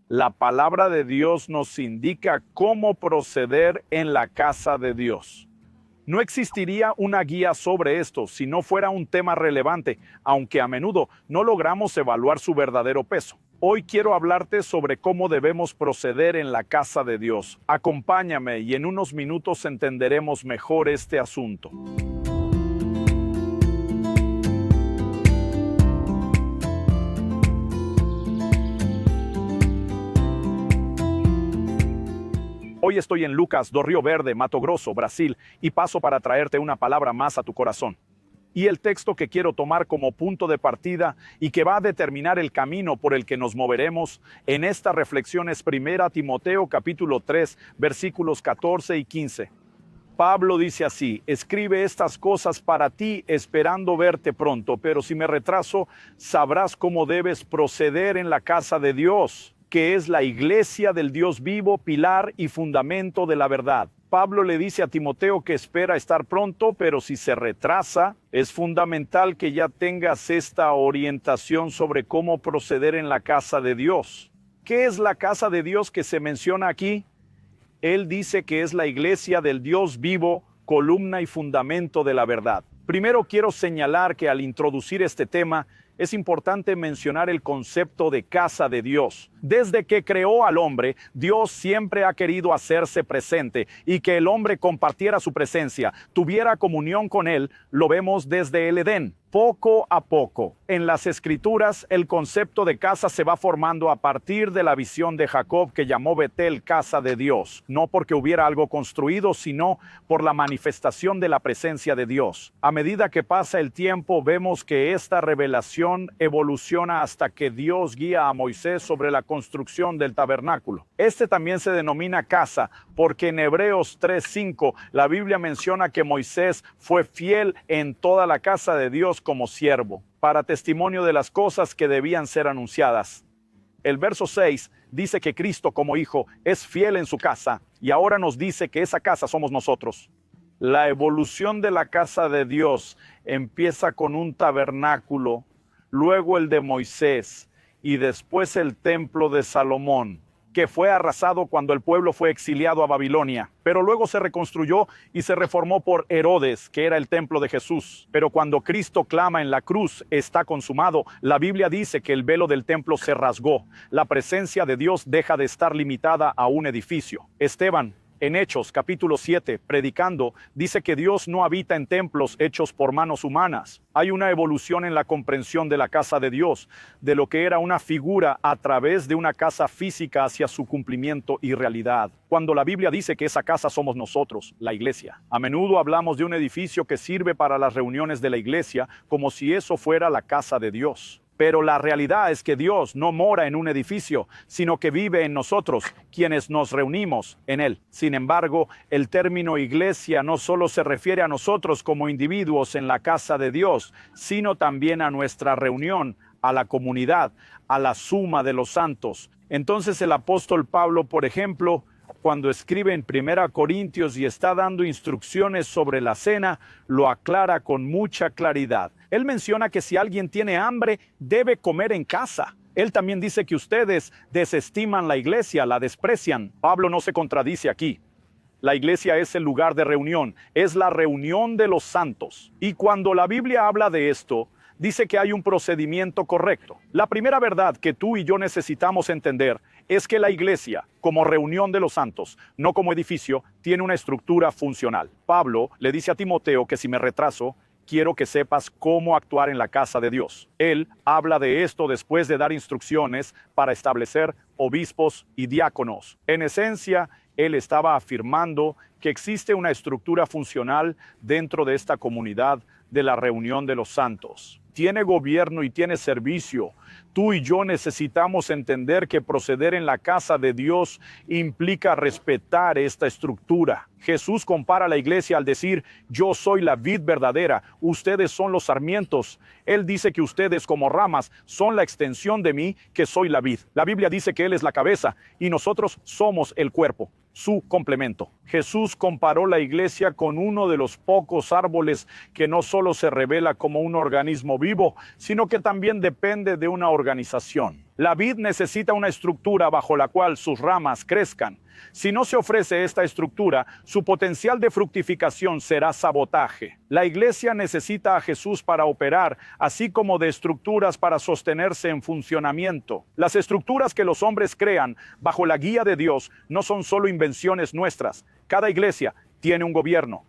La palabra de Dios nos indica cómo proceder en la casa de Dios. No existiría una guía sobre esto si no fuera un tema relevante, aunque a menudo no logramos evaluar su verdadero peso. Hoy quiero hablarte sobre cómo debemos proceder en la casa de Dios. Acompáñame y en unos minutos entenderemos mejor este asunto. Hoy estoy en Lucas do Rio Verde, Mato Grosso, Brasil, y paso para traerte una palabra más a tu corazón. Y el texto que quiero tomar como punto de partida y que va a determinar el camino por el que nos moveremos en esta reflexión es 1 Timoteo capítulo 3, versículos 14 y 15. Pablo dice así: escribe estas cosas para ti, esperando verte pronto, pero si me retraso, sabrás cómo debes proceder en la casa de Dios, que es la iglesia del Dios vivo, pilar y fundamento de la verdad. Pablo le dice a Timoteo que espera estar pronto, pero si se retrasa, es fundamental que ya tengas esta orientación sobre cómo proceder en la casa de Dios. ¿Qué es la casa de Dios que se menciona aquí? Él dice que es la iglesia del Dios vivo, columna y fundamento de la verdad. Primero quiero señalar que al introducir este tema, es importante mencionar el concepto de casa de Dios. Desde que creó al hombre, Dios siempre ha querido hacerse presente y que el hombre compartiera su presencia, tuviera comunión con él. Lo vemos desde el Edén. Poco a poco, en las Escrituras, el concepto de casa se va formando a partir de la visión de Jacob que llamó Betel casa de Dios, no porque hubiera algo construido, sino por la manifestación de la presencia de Dios. A medida que pasa el tiempo, vemos que esta revelación evoluciona hasta que Dios guía a Moisés sobre la construcción del tabernáculo. Este también se denomina casa, porque en Hebreos 3:5 la Biblia menciona que Moisés fue fiel en toda la casa de Dios como siervo, para testimonio de las cosas que debían ser anunciadas. El verso 6 dice que Cristo como Hijo es fiel en su casa, y ahora nos dice que esa casa somos nosotros. La evolución de la casa de Dios empieza con un tabernáculo, luego el de Moisés, y después el templo de Salomón, que fue arrasado cuando el pueblo fue exiliado a Babilonia, pero luego se reconstruyó y se reformó por Herodes, que era el templo de Jesús. Pero cuando Cristo clama en la cruz, está consumado, la Biblia dice que el velo del templo se rasgó. La presencia de Dios deja de estar limitada a un edificio. Esteban, en Hechos capítulo 7, predicando, dice que Dios no habita en templos hechos por manos humanas. Hay una evolución en la comprensión de la casa de Dios, de lo que era una figura a través de una casa física hacia su cumplimiento y realidad. Cuando la Biblia dice que esa casa somos nosotros, la iglesia. A menudo hablamos de un edificio que sirve para las reuniones de la iglesia, como si eso fuera la casa de Dios. Pero la realidad es que Dios no mora en un edificio, sino que vive en nosotros, quienes nos reunimos en Él. Sin embargo, el término iglesia no solo se refiere a nosotros como individuos en la casa de Dios, sino también a nuestra reunión, a la comunidad, a la suma de los santos. Entonces el apóstol Pablo, por ejemplo, cuando escribe en 1 Corintios y está dando instrucciones sobre la cena, lo aclara con mucha claridad. Él menciona que si alguien tiene hambre, debe comer en casa. Él también dice que ustedes desestiman la iglesia, la desprecian. Pablo no se contradice aquí. La iglesia es el lugar de reunión, es la reunión de los santos. Y cuando la Biblia habla de esto, dice que hay un procedimiento correcto. La primera verdad que tú y yo necesitamos entender es que la iglesia, como reunión de los santos, no como edificio, tiene una estructura funcional. Pablo le dice a Timoteo que si me retraso, quiero que sepas cómo actuar en la casa de Dios. Él habla de esto después de dar instrucciones para establecer obispos y diáconos. En esencia, él estaba afirmando que existe una estructura funcional dentro de esta comunidad de la reunión de los santos. Tiene gobierno y tiene servicio. Tú y yo necesitamos entender que proceder en la casa de Dios implica respetar esta estructura. Jesús compara la iglesia al decir: yo soy la vid verdadera, ustedes son los sarmientos. Él dice que ustedes como ramas son la extensión de mí, que soy la vid. La Biblia dice que Él es la cabeza y nosotros somos el cuerpo, su complemento. Jesús comparó la iglesia con uno de los pocos árboles que no solo se revela como un organismo vivo, sino que también depende de una organización. La vid necesita una estructura bajo la cual sus ramas crezcan. Si no se ofrece esta estructura, su potencial de fructificación será sabotaje. La iglesia necesita a Jesús para operar, así como de estructuras para sostenerse en funcionamiento. Las estructuras que los hombres crean bajo la guía de Dios no son solo invenciones nuestras. Cada iglesia tiene un gobierno.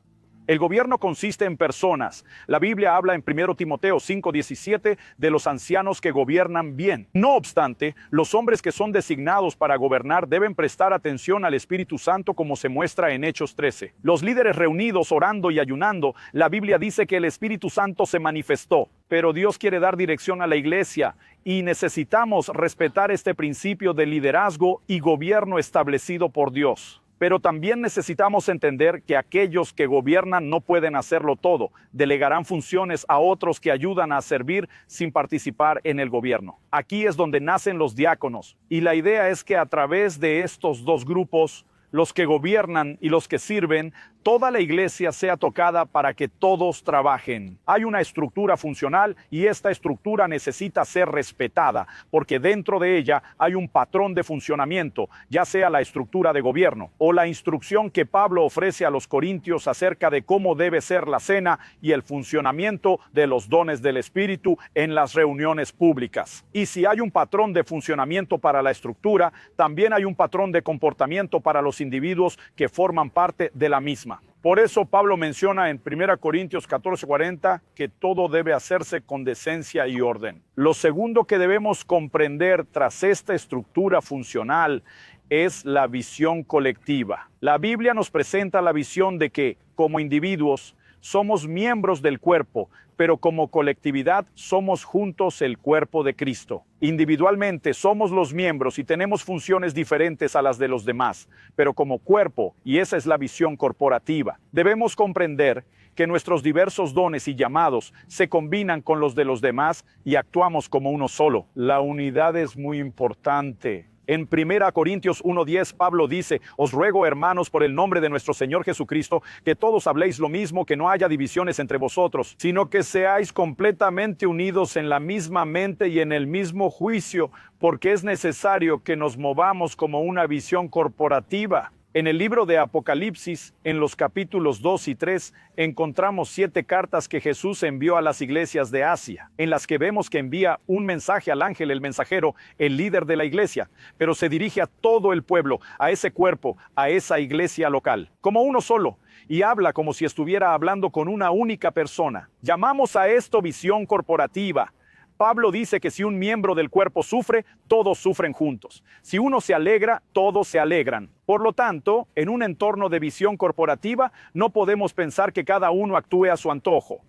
El gobierno consiste en personas. La Biblia habla en 1 Timoteo 5:17 de los ancianos que gobiernan bien. No obstante, los hombres que son designados para gobernar deben prestar atención al Espíritu Santo, como se muestra en Hechos 13. Los líderes reunidos orando y ayunando, la Biblia dice que el Espíritu Santo se manifestó. Pero Dios quiere dar dirección a la iglesia y necesitamos respetar este principio de liderazgo y gobierno establecido por Dios. Pero también necesitamos entender que aquellos que gobiernan no pueden hacerlo todo. Delegarán funciones a otros que ayudan a servir sin participar en el gobierno. Aquí es donde nacen los diáconos. Y la idea es que a través de estos dos grupos, los que gobiernan y los que sirven, toda la iglesia sea tocada para que todos trabajen. Hay una estructura funcional y esta estructura necesita ser respetada, porque dentro de ella hay un patrón de funcionamiento, ya sea la estructura de gobierno o la instrucción que Pablo ofrece a los corintios acerca de cómo debe ser la cena y el funcionamiento de los dones del Espíritu en las reuniones públicas. Y si hay un patrón de funcionamiento para la estructura, también hay un patrón de comportamiento para los individuos que forman parte de la misma. Por eso Pablo menciona en 1 Corintios 14:40 que todo debe hacerse con decencia y orden. Lo segundo que debemos comprender tras esta estructura funcional es la visión colectiva. La Biblia nos presenta la visión de que, como individuos, somos miembros del cuerpo, pero como colectividad somos juntos el cuerpo de Cristo. Individualmente somos los miembros y tenemos funciones diferentes a las de los demás, pero como cuerpo, y esa es la visión corporativa, debemos comprender que nuestros diversos dones y llamados se combinan con los de los demás y actuamos como uno solo. La unidad es muy importante. En 1 Corintios 1:10, Pablo dice: os ruego, hermanos, por el nombre de nuestro Señor Jesucristo, que todos habléis lo mismo, que no haya divisiones entre vosotros, sino que seáis completamente unidos en la misma mente y en el mismo juicio, porque es necesario que nos movamos como una visión corporativa. En el libro de Apocalipsis, en los capítulos 2 y 3, encontramos 7 cartas que Jesús envió a las iglesias de Asia, en las que vemos que envía un mensaje al ángel, el mensajero, el líder de la iglesia, pero se dirige a todo el pueblo, a ese cuerpo, a esa iglesia local, como uno solo, y habla como si estuviera hablando con una única persona. Llamamos a esto visión corporativa. Pablo dice que si un miembro del cuerpo sufre, todos sufren juntos. Si uno se alegra, todos se alegran. Por lo tanto, en un entorno de visión corporativa, no podemos pensar que cada uno actúe a su antojo.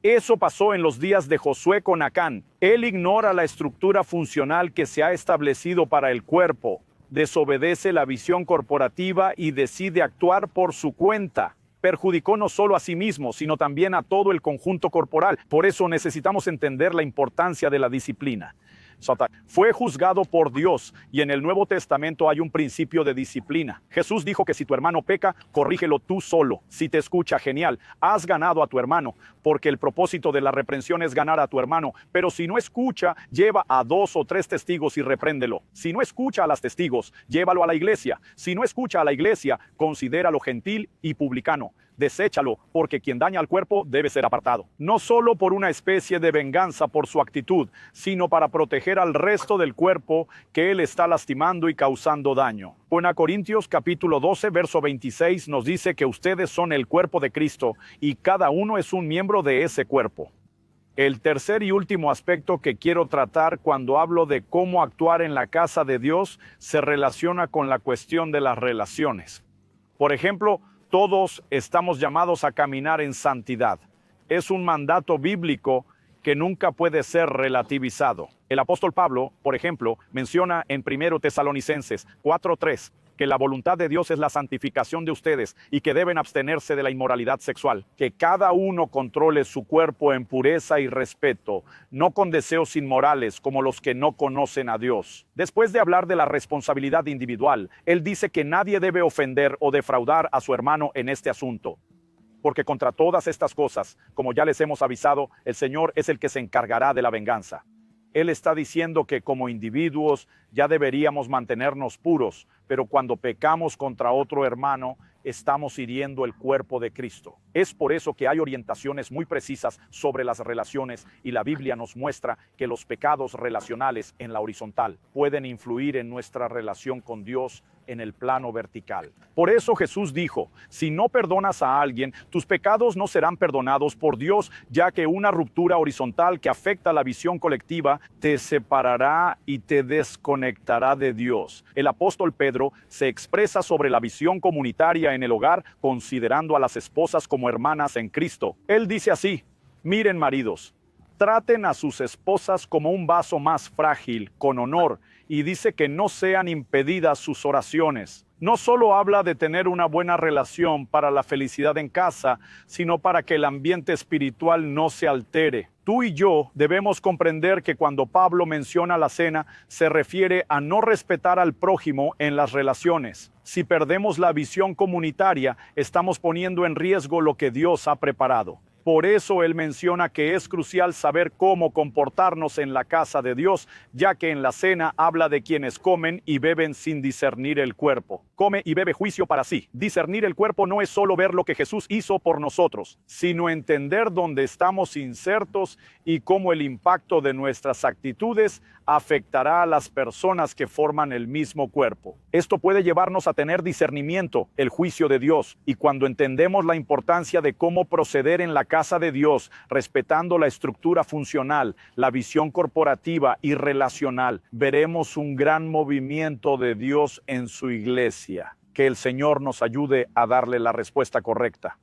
Eso pasó en los días de Josué con Acán. Él ignora la estructura funcional que se ha establecido para el cuerpo, desobedece la visión corporativa y decide actuar por su cuenta. Perjudicó no solo a sí mismo, sino también a todo el conjunto corporal. Por eso necesitamos entender la importancia de la disciplina. Fue juzgado por Dios y en el Nuevo Testamento hay un principio de disciplina. Jesús dijo que si tu hermano peca, corrígelo tú solo. Si te escucha, genial, has ganado a tu hermano, porque el propósito de la reprensión es ganar a tu hermano. Pero si no escucha, lleva a 2 o 3 testigos y repréndelo. Si no escucha a los testigos, llévalo a la iglesia. Si no escucha a la iglesia, considéralo gentil y publicano. Deséchalo, porque quien daña al cuerpo debe ser apartado. No solo por una especie de venganza por su actitud, sino para proteger al resto del cuerpo que él está lastimando y causando daño. En Corintios capítulo 12, verso 26 nos dice que ustedes son el cuerpo de Cristo y cada uno es un miembro de ese cuerpo. El tercer y último aspecto que quiero tratar cuando hablo de cómo actuar en la casa de Dios se relaciona con la cuestión de las relaciones. Por ejemplo, todos estamos llamados a caminar en santidad. Es un mandato bíblico que nunca puede ser relativizado. El apóstol Pablo, por ejemplo, menciona en 1 Tesalonicenses 4:3 que la voluntad de Dios es la santificación de ustedes y que deben abstenerse de la inmoralidad sexual. Que cada uno controle su cuerpo en pureza y respeto, no con deseos inmorales como los que no conocen a Dios. Después de hablar de la responsabilidad individual, él dice que nadie debe ofender o defraudar a su hermano en este asunto. Porque contra todas estas cosas, como ya les hemos avisado, el Señor es el que se encargará de la venganza. Él está diciendo que como individuos ya deberíamos mantenernos puros, pero cuando pecamos contra otro hermano, estamos hiriendo el cuerpo de Cristo. Es por eso que hay orientaciones muy precisas sobre las relaciones y la Biblia nos muestra que los pecados relacionales en la horizontal pueden influir en nuestra relación con Dios en el plano vertical. Por eso Jesús dijo, si no perdonas a alguien, tus pecados no serán perdonados por Dios, ya que una ruptura horizontal que afecta la visión colectiva te separará y te desconectará de Dios. El apóstol Pedro se expresa sobre la visión comunitaria en el hogar, considerando a las esposas como hermanas en Cristo. Él dice así, miren maridos, traten a sus esposas como un vaso más frágil, con honor, y dice que no sean impedidas sus oraciones. No solo habla de tener una buena relación para la felicidad en casa, sino para que el ambiente espiritual no se altere. Tú y yo debemos comprender que cuando Pablo menciona la cena, se refiere a no respetar al prójimo en las relaciones. Si perdemos la visión comunitaria, estamos poniendo en riesgo lo que Dios ha preparado. Por eso él menciona que es crucial saber cómo comportarnos en la casa de Dios, ya que en la cena habla de quienes comen y beben sin discernir el cuerpo. Come y bebe juicio para sí. Discernir el cuerpo no es solo ver lo que Jesús hizo por nosotros, sino entender dónde estamos insertos y cómo el impacto de nuestras actitudes afectará a las personas que forman el mismo cuerpo. Esto puede llevarnos a tener discernimiento, el juicio de Dios, y cuando entendemos la importancia de cómo proceder en la casa de Dios, respetando la estructura funcional, la visión corporativa y relacional, veremos un gran movimiento de Dios en su iglesia. Que el Señor nos ayude a darle la respuesta correcta.